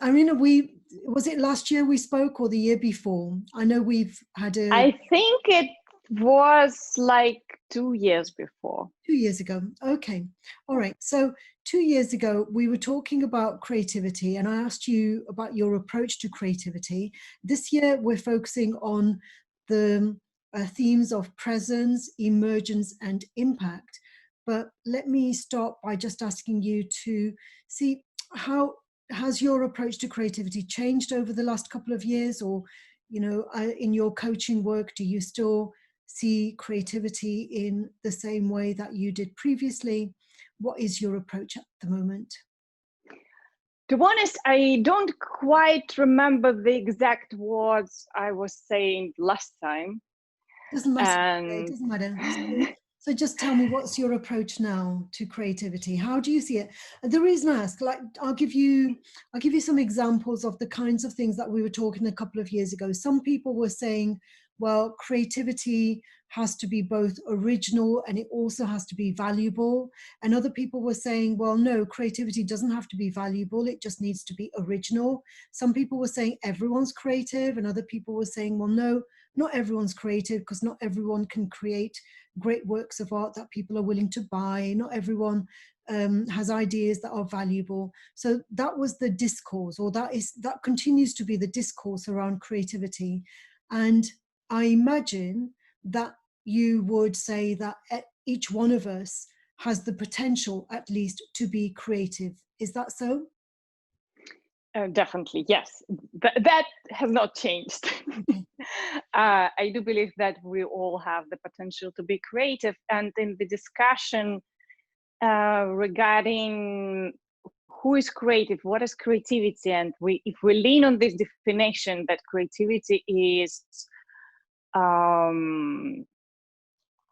Irina, was it last year we spoke or the year before? I know we've had I think it was like 2 years before. 2 years ago. Okay. All right. So 2 years ago, we were talking about creativity, and I asked you about your approach to creativity. This year, we're focusing on the themes of presence, emergence, and impact. But let me start by just asking you to see, how has your approach to creativity changed over the last couple of years, or in your coaching work, do you still see creativity in the same way that you did previously? What is your approach at the moment? To be honest, I don't quite remember the exact words I was saying last time. Doesn't matter. It doesn't matter. So just tell me, what's your approach now to creativity? How do you see it? The reason I ask, like, I'll give you some examples of the kinds of things that we were talking a couple of years ago. Some people were saying, well, creativity has to be both original and it also has to be valuable. And other people were saying, well, no, creativity doesn't have to be valuable. It just needs to be original. Some people were saying everyone's creative, and other people were saying, well, no, not everyone's creative, because not everyone can create great works of art that people are willing to buy. Not everyone has ideas that are valuable. So that was the discourse, or that continues to be the discourse around creativity. And I imagine that you would say that each one of us has the potential, at least, to be creative. Is that so? Definitely, yes. That has not changed. Okay. I do believe that we all have the potential to be creative. And in the discussion regarding who is creative, what is creativity, and if we lean on this definition that creativity is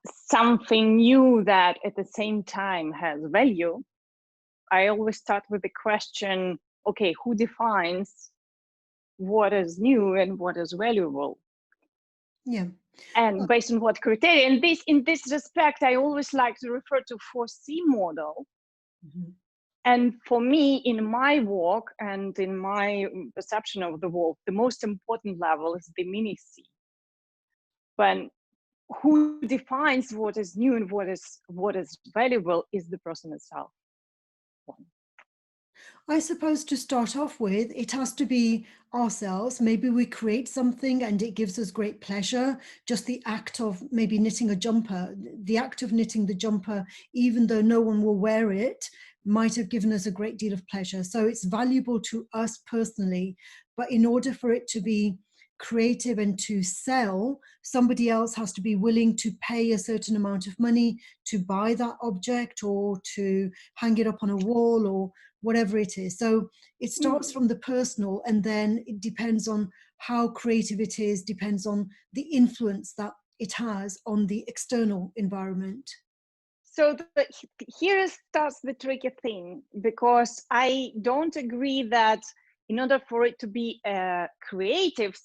something new that at the same time has value, I always start with the question, okay, who defines what is new and what is valuable? Yeah. And based on what criteria? And in this respect, I always like to refer to 4C model. Mm-hmm. And for me, in my work and in my perception of the world, the most important level is the mini C. When who defines what is new and what is valuable is the person itself. I suppose to start off with, it has to be ourselves. Maybe we create something and it gives us great pleasure. Just the act of maybe knitting a jumper, the act of knitting the jumper, even though no one will wear it, might have given us a great deal of pleasure. So it's valuable to us personally, but in order for it to be creative and to sell, somebody else has to be willing to pay a certain amount of money to buy that object, or to hang it up on a wall, or whatever it is. So it starts from the personal, and then it depends on how creative it is, depends on the influence that it has on the external environment. So here starts the tricky thing, because I don't agree that in order for it to be creative,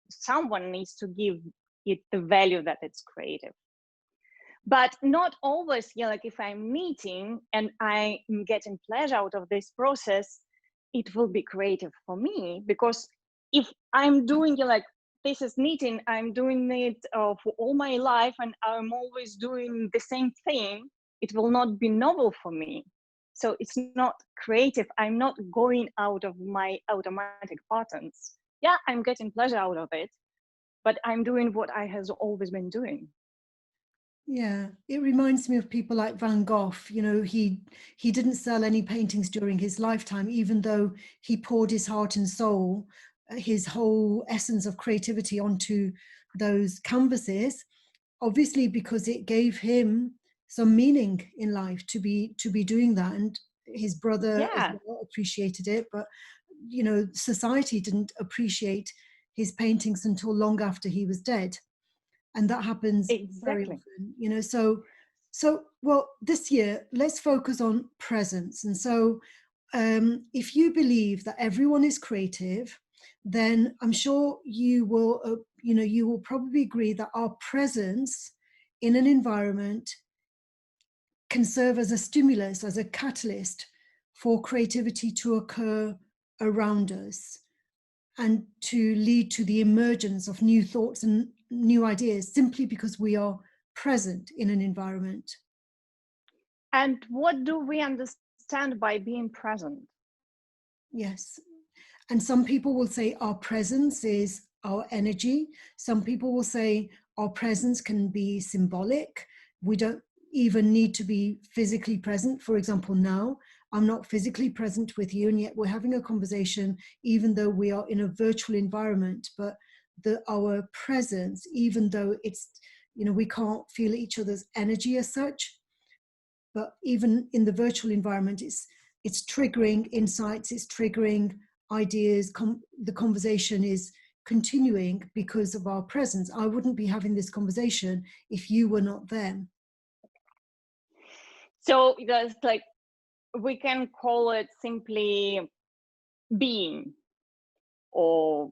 someone needs to give it the value that it's creative. But not always, like if I'm meeting and I'm getting pleasure out of this process, it will be creative for me. Because if I'm doing like this is knitting, I'm doing it for all my life, and I'm always doing the same thing, it will not be novel for me. So it's not creative. I'm not going out of my automatic patterns. Yeah, I'm getting pleasure out of it, but I'm doing what I has always been doing. Yeah, it reminds me of people like Van Gogh. He didn't sell any paintings during his lifetime, even though he poured his heart and soul, his whole essence of creativity onto those canvases, obviously because it gave him some meaning in life to be doing that. And his brother as well appreciated it, but society didn't appreciate his paintings until long after he was dead. And that happens very often, so well, this year let's focus on presence. And so if you believe that everyone is creative, then I'm sure you will probably agree that our presence in an environment can serve as a stimulus, as a catalyst for creativity to occur around us, and to lead to the emergence of new thoughts and new ideas simply because we are present in an environment. And what do we understand by being present? Yes. And some people will say our presence is our energy. Some people will say our presence can be symbolic. We don't even need to be physically present. For example, now I'm not physically present with you, and yet we're having a conversation, even though we are in a virtual environment. But our presence, even though it's, we can't feel each other's energy as such, but even in the virtual environment, it's triggering insights, it's triggering ideas. The conversation is continuing because of our presence. I wouldn't be having this conversation if you were not there. So that's like, we can call it simply being, or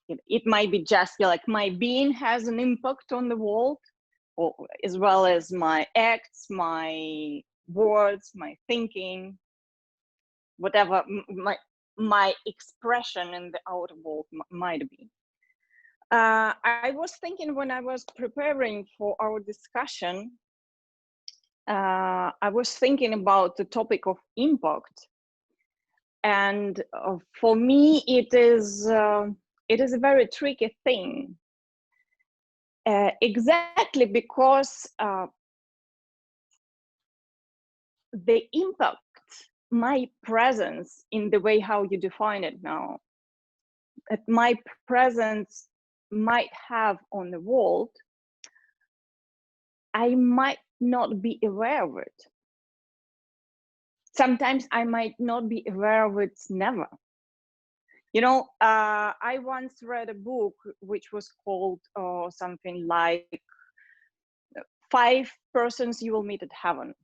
it might be just like my being has an impact on the world, or as well as my acts, my words, my thinking, whatever my expression in the outer world might be. I was thinking when I was preparing for our discussion, I was thinking about the topic of impact, and for me it is a very tricky thing, exactly because the impact my presence, in the way how you define it now, that my presence might have on the world, I might not be aware of it. Sometimes I might not be aware of it never. I once read a book which was called something like 5 Persons You Will Meet at Heaven.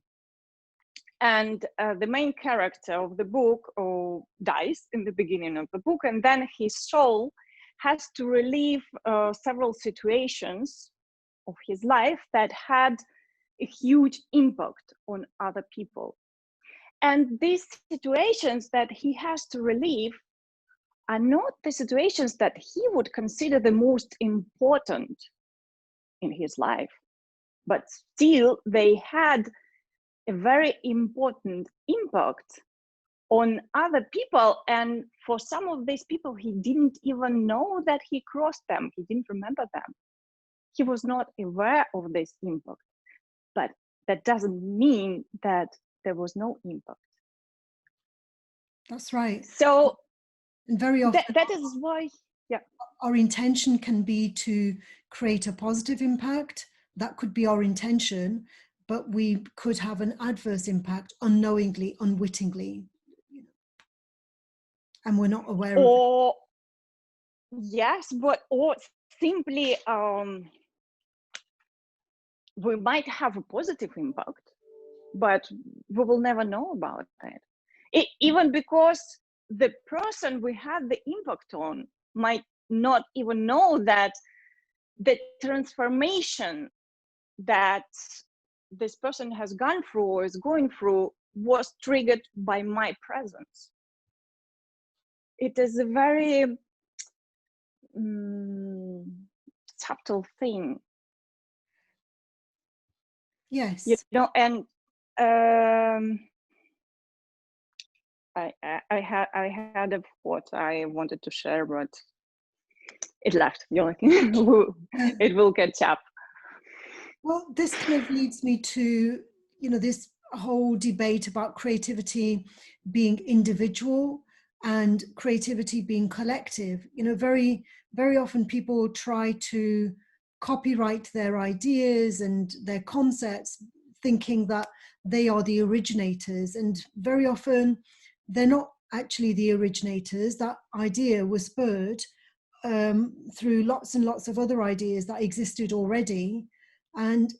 And the main character of the book dies in the beginning of the book, and then his soul has to relive several situations of his life that had a huge impact on other people. And these situations that he has to relive are not the situations that he would consider the most important in his life, but still they had a very important impact on other people. And for some of these people, he didn't even know that he crossed them. He didn't remember them. He was not aware of this impact. But that doesn't mean that there was no impact. That's right. So and very often that is why, yeah, our intention can be to create a positive impact. That could be our intention, but we could have an adverse impact unknowingly, unwittingly, and we're not aware of it. Yes, or simply we might have a positive impact, but we will never know about it. Even because the person we had the impact on might not even know that the transformation that this person has gone through or is going through was triggered by my presence. It is a very subtle thing. Yes. And I had a thought I wanted to share, but it left. It will catch up. Well, this kind of leads me to, this whole debate about creativity being individual and creativity being collective. Very, very often people try to copyright their ideas and their concepts, thinking that they are the originators. And very often they're not actually the originators. That idea was spurred through lots and lots of other ideas that existed already. And,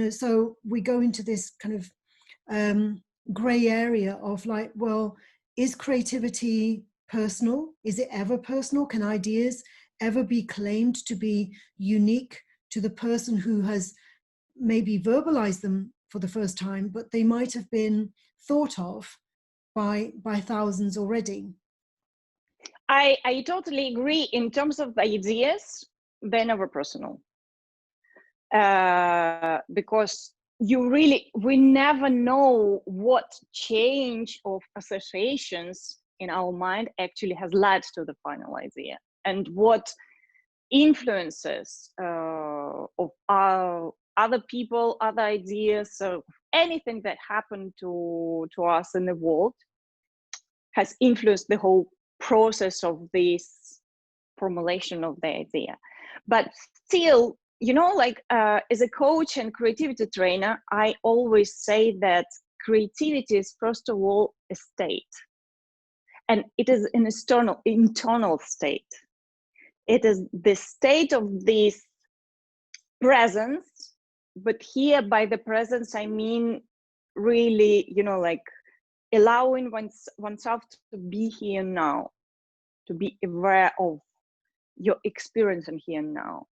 so we go into this kind of gray area of like, well, is creativity personal? Is it ever personal? Can ideas ever be claimed to be unique to the person who has maybe verbalized them for the first time, but they might have been thought of by thousands already? I totally agree. In terms of the ideas, they're never personal. Because we never know what change of associations in our mind actually has led to the final idea, and what influences of our other people, other ideas, so anything that happened to us in the world has influenced the whole process of this formulation of the idea. But still, you know, like as a coach and creativity trainer, I always say that creativity is first of all a state, and it is an internal state. It is the state of this presence, but here by the presence I mean really, you know, like allowing oneself to be here now, to be aware of your experience in here and now.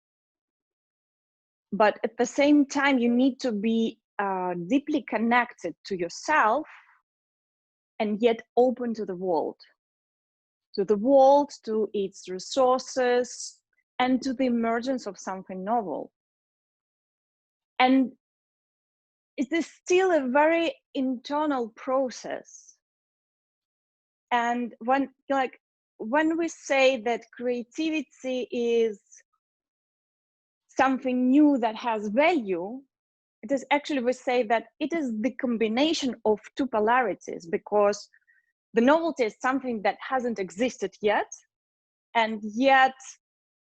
But at the same time, you need to be deeply connected to yourself and yet open to the world, to its resources, and to the emergence of something novel. And it is still a very internal process. And when we say that creativity is something new that has value, it is actually, we say that it is the combination of two polarities, because the novelty is something that hasn't existed yet, and yet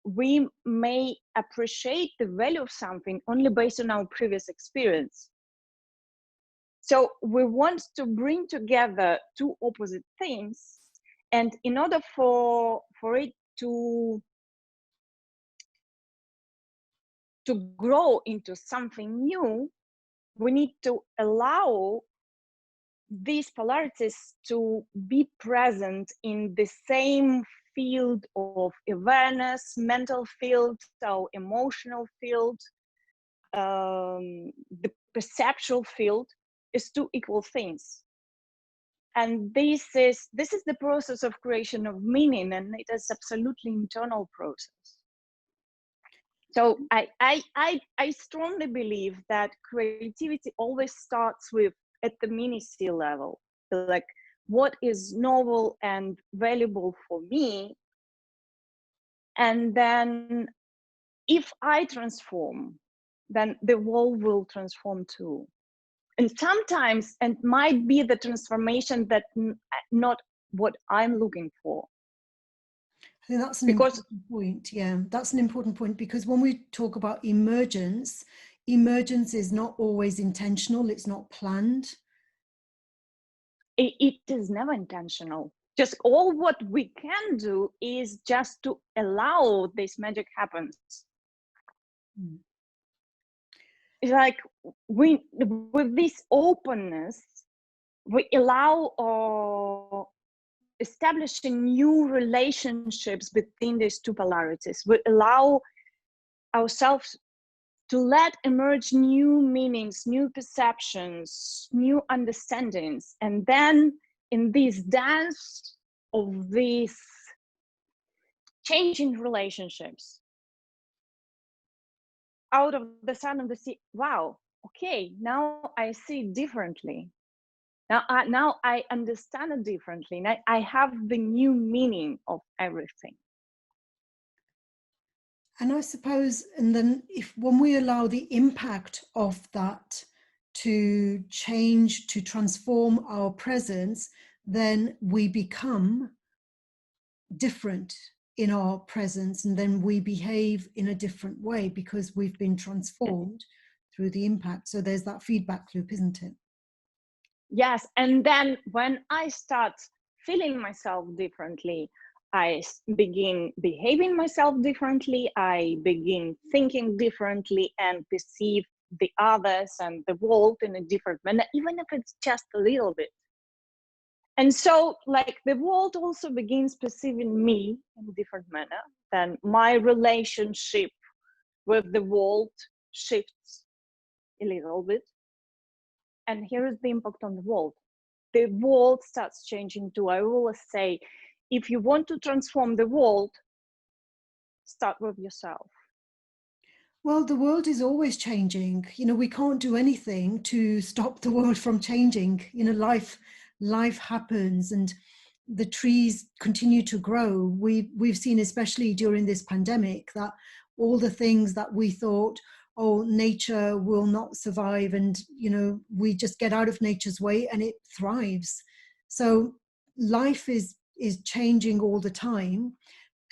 we may appreciate the value of something only based on our previous experience. So we want to bring together two opposite things, and in order for it to grow into something new, we need to allow these polarities to be present in the same field of awareness, mental field, so emotional field, the perceptual field, is two equal things. And this is the process of creation of meaning, and it is absolutely internal process. So I strongly believe that creativity always starts with at the mini-C level, like what is novel and valuable for me. And then if I transform, then the world will transform too. And sometimes it might be the transformation that not what I'm looking for. I think that's an important point. Yeah, that's an important point, because when we talk about emergence is not always intentional. It's not planned. It is never intentional. Just all what we can do is just to allow this magic happens. It's like with this openness, we allow establishing new relationships between these two polarities. We allow ourselves to let emerge new meanings, new perceptions, new understandings. And then in this dance of these changing relationships, out of the sun of the sea, wow, okay, now I see it differently. Now I understand it differently. Now I have the new meaning of everything. And I suppose, and then when we allow the impact of that to change, to transform our presence, then we become different in our presence, and then we behave in a different way because we've been transformed through the impact. So there's that feedback loop, isn't it? Yes, and then when I start feeling myself differently, I begin behaving myself differently, I begin thinking differently and perceive the others and the world in a different manner, even if it's just a little bit. And so, like, the world also begins perceiving me in a different manner. Then my relationship with the world shifts a little bit. And here is the impact on the world. The world starts changing too. I always say, if you want to transform the world, start with yourself. Well, the world is always changing. You know, we can't do anything to stop the world from changing. You know, life happens, and the trees continue to grow. We've seen, especially during this pandemic, that all the things that we thought, oh, nature will not survive, and you know, we just get out of nature's way and it thrives. So life is changing all the time.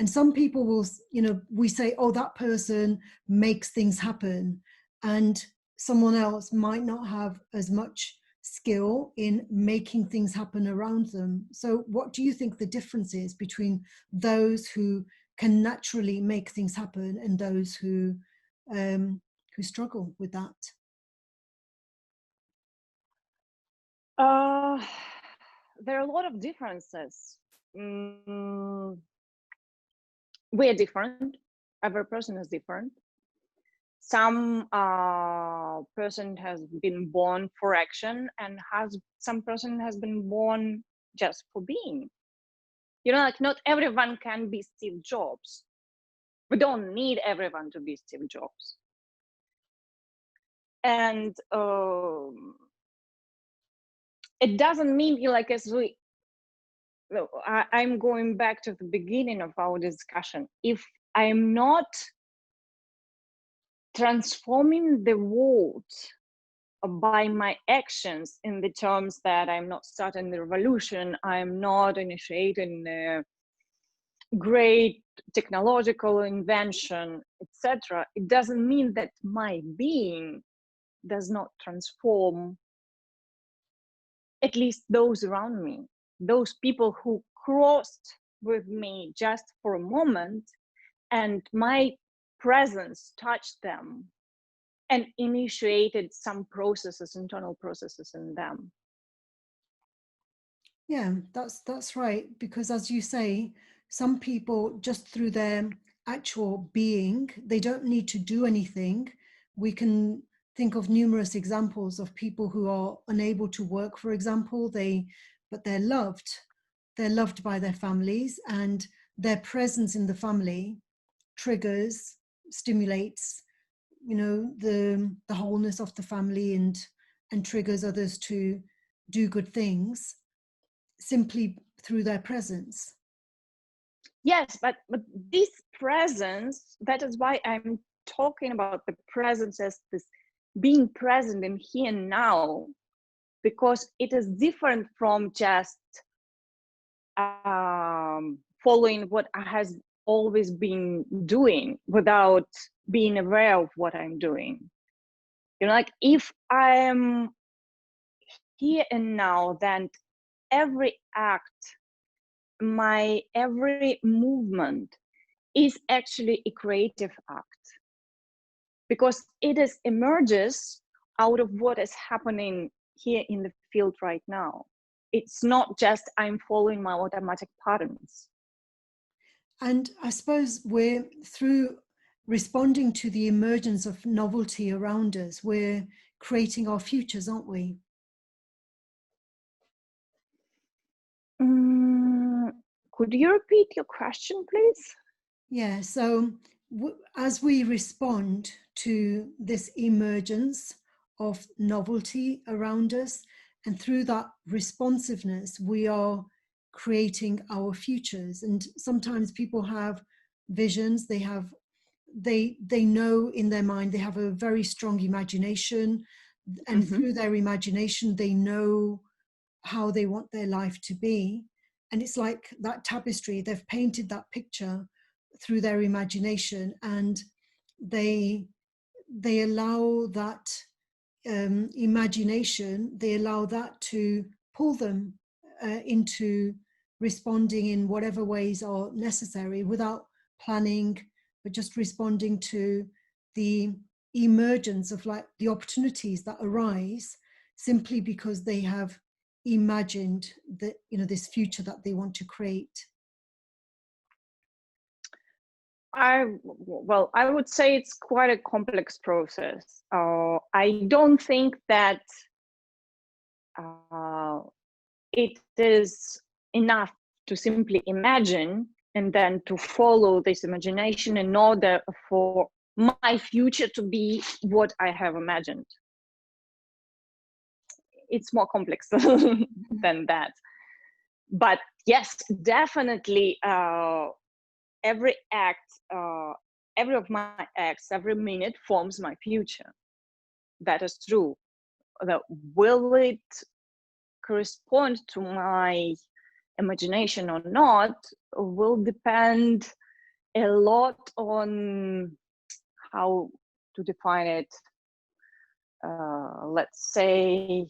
And some people will, you know, we say, oh, that person makes things happen, and someone else might not have as much skill in making things happen around them. So what do you think the difference is between those who can naturally make things happen and those who struggle with that? There are a lot of differences. We're different. Every person is different. Some person has been born for action, and some person has been born just for being. You know, like not everyone can be Steve Jobs. We don't need everyone to be Steve Jobs. And it doesn't mean, like, I'm going back to the beginning of our discussion. If I'm not transforming the world by my actions, in the terms that I'm not starting the revolution, I'm not initiating a great technological invention, etc., it doesn't mean that my being does not transform at least those around me, those people who crossed with me just for a moment, and my presence touched them and initiated some processes, internal processes in them. Yeah, that's right. Because as you say, some people, just through their actual being, they don't need to do anything. We can think of numerous examples of people who are unable to work, for example, but they're loved. They're loved by their families, and their presence in the family triggers, stimulates, you know, the wholeness of the family, and triggers others to do good things simply through their presence. Yes, but this presence, that is why I'm talking about the presence as this being present in here and now, because it is different from just following what I has always been doing without being aware of what I'm doing. You know, like if I am here and now, then every act, my every movement is actually a creative act, because it emerges out of what is happening here in the field right now. It's not just I'm following my automatic patterns. And I suppose we're, through responding to the emergence of novelty around us, we're creating our futures, aren't we? Could you repeat your question, please? Yeah, so as we respond to this emergence of novelty around us, and through that responsiveness, we are creating our futures. And sometimes people have visions, they know in their mind, they have a very strong imagination, and through their imagination, they know how they want their life to be. And it's like that tapestry, they've painted that picture through their imagination, and they allow that imagination, they allow that to pull them into responding in whatever ways are necessary, without planning, but just responding to the emergence of, like, the opportunities that arise simply because they have imagined that, you know, this future that they want to create. I would say it's quite a complex process. I don't think that it is enough to simply imagine and then to follow this imagination in order for my future to be what I have imagined. It's more complex than that. But yes, definitely every act, every of my acts, every minute forms my future. That is true. Will it correspond to my imagination or not will depend a lot on how to define it. Let's say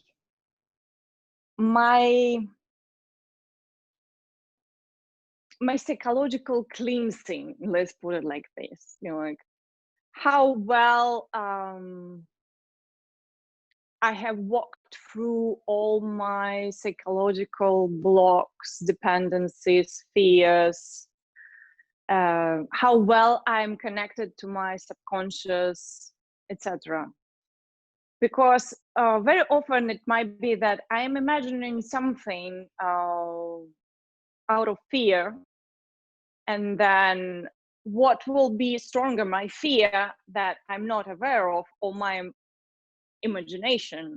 my psychological cleansing, let's put it like this, you know, like how well I have walked through all my psychological blocks, dependencies, fears, how well I'm connected to my subconscious, etc. Because very often it might be that I'm imagining something out of fear, and then what will be stronger, my fear that I'm not aware of, or my imagination?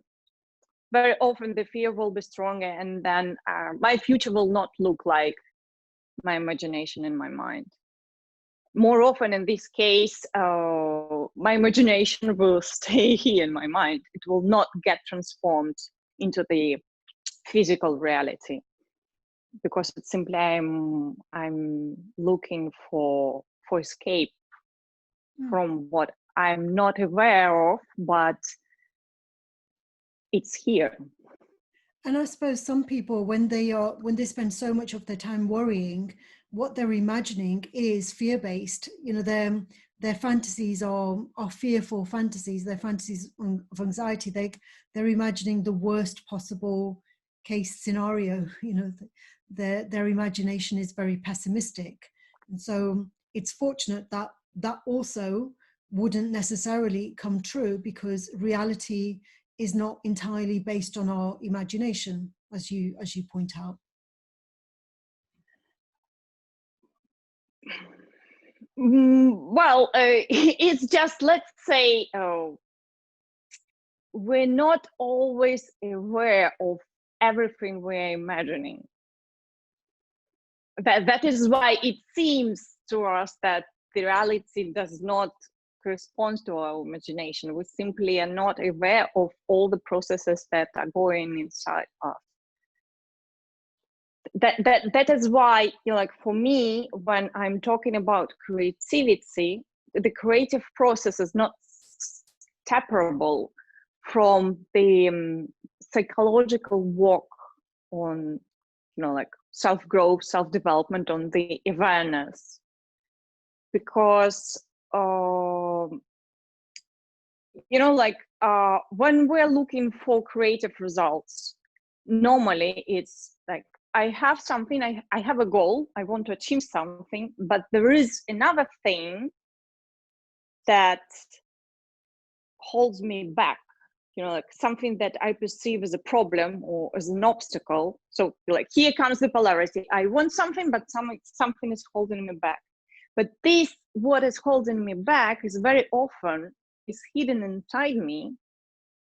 Very often the fear will be stronger, and then my future will not look like my imagination in my mind. More often in this case, my imagination will stay here in my mind. It will not get transformed into the physical reality, because it's simply I'm looking for escape from what I'm not aware of, but it's here. And I suppose some people, when they spend so much of their time worrying, what they're imagining is fear-based. You know, their fantasies are fearful fantasies. Their fantasies of anxiety. They're imagining the worst possible case scenario. You know, their imagination is very pessimistic, and so it's fortunate that that also wouldn't necessarily come true, because reality is not entirely based on our imagination, as you point out. Well, it's just, let's say, we're not always aware of everything we're imagining. That is why it seems to us that the reality does not correspond to our imagination. We simply are not aware of all the processes that are going inside us. That is why, you know, like for me, when I'm talking about creativity, the creative process is not separable from the psychological work on, you know, like self-growth, self-development, on the awareness. Because you know, like when we're looking for creative results, normally it's like I have something, I have a goal, I want to achieve something, but there is another thing that holds me back, you know, like something that I perceive as a problem or as an obstacle. So like here comes the polarity. I want something, but something is holding me back. But this, what is holding me back, is very often is hidden inside me.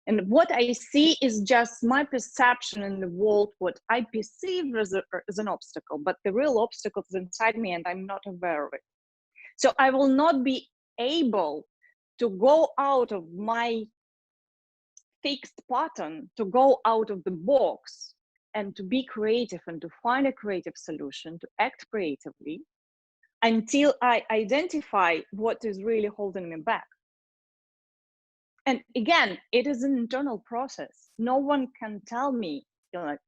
And what I see is just my perception in the world, what I perceive as an obstacle, but the real obstacle is inside me and I'm not aware of it. So I will not be able to go out of my fixed pattern, to go out of the box and to be creative and to find a creative solution, to act creatively, until I identify what is really holding me back. And again, it is an internal process. No one can tell me, you know, like,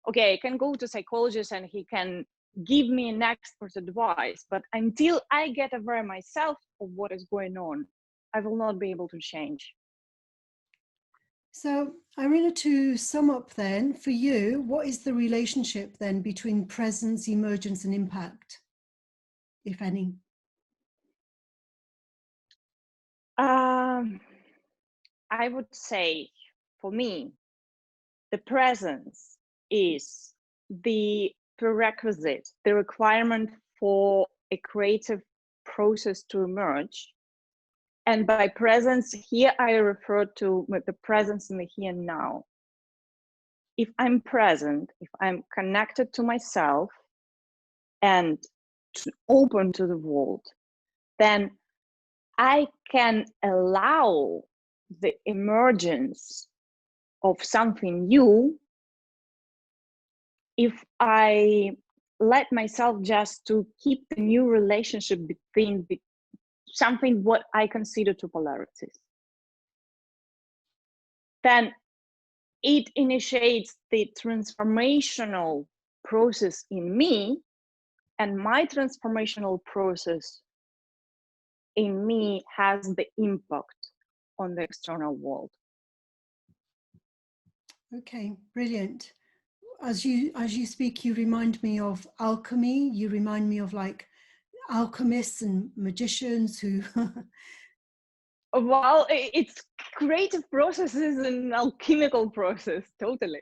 okay, I can go to a psychologist and he can give me an expert advice, but until I get aware myself of what is going on, I will not be able to change. So, Irina, to sum up then, for you, what is the relationship then between presence, emergence, and impact, if any? I would say, for me, the presence is the prerequisite, the requirement for a creative process to emerge. And by presence, here I refer to the presence in the here and now. If I'm present, if I'm connected to myself and open to the world, then I can allow the emergence of something new if I let myself just to keep the new relationship between something what I consider two polarities. Then it initiates the transformational process in me, and my transformational process in me has the impact on the external world. Okay, brilliant. As you speak, you remind me of alchemy. You remind me of like alchemists and magicians who Well, it's creative processes and alchemical process, totally.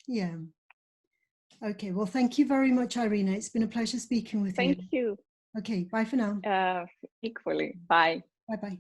Yeah. Okay, well, thank you very much, Irina. It's been a pleasure speaking with you. Thank you. Okay, bye for now. Equally, bye. Bye-bye.